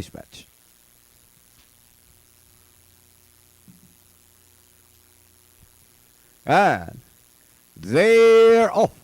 Dispatch. And they're off.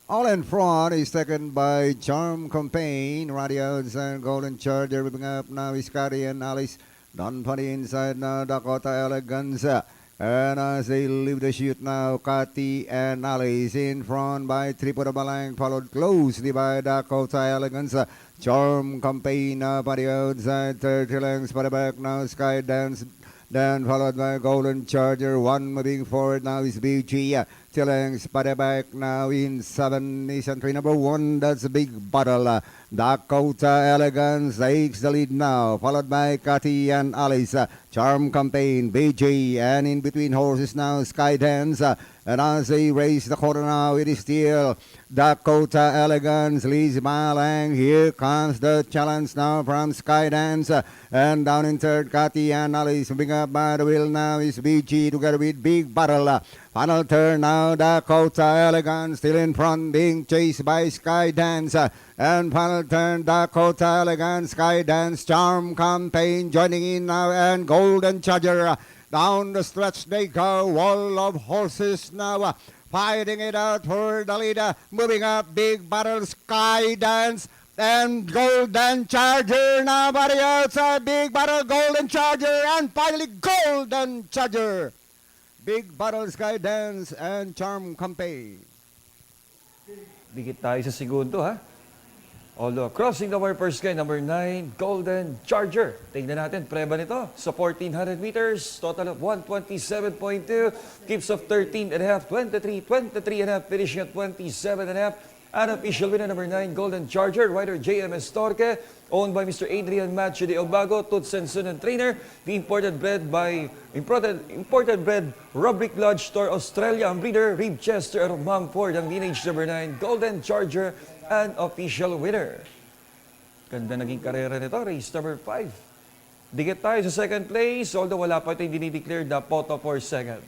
All in front is taken by Charm Campaign. Radios and Golden Charger ripping up now is Scotty and Alice. Don Funny inside now, Dakota Eleganza. And as they leave the shoot now, Cathy and Alice in front by Triple Balang, followed closely by Dakota Eleganza. Charm Campaign by the outside, 30 lengths by the back now, Sky Dance. Then followed by Golden Charger. One moving forward now is BG. Tillings by the back now in 7 is entry number 1. That's a big battle. Dakota Elegance takes the lead now. Followed by Cathy and Alice. Charm Campaign, BG. And in between horses now Sky Dance. And as they race the corner now, it is still Dakota Elegance, Liz Malang. Here comes the challenge now from Sky Dance. And down in third, Cathy and Alice. Moving up by the wheel now is BG together with Big Battle. Final turn now, Dakota Elegance still in front, being chased by Sky Dance. And final turn, Dakota Elegance, Sky Dance, Charm Campaign joining in now, and Golden Charger. Down the stretch they go, wall of horses now, fighting it out for the leader. Moving up, Big Battle, Sky Dance, and Golden Charger now by the outside. Big Battle, Golden Charger, and finally Golden Charger. Big Battle, Sky Dance, and Charm Campaign. Dikit tayo sa segundo, ha? Although, crossing the wire per sky, number 9, Golden Charger. Tingnan natin, preba nito sa 1,400 meters, total of 127.2, keeps of 13.5, 23, 23.5, finishing at 27.5. Unofficial winner number 9, Golden Charger, rider JMS Torque, owned by Mr. Adrian Macho de Obago, Tutsenson and trainer. The imported bred Rubric Lodge Store Australia, ang breeder Ribchester of Mumford, ang lineage number 9, Golden Charger, an official winner. Ganda naging karera nito, race number 5. Dikit tayo sa second place, although wala pa ito yung dinideclare na photo for second.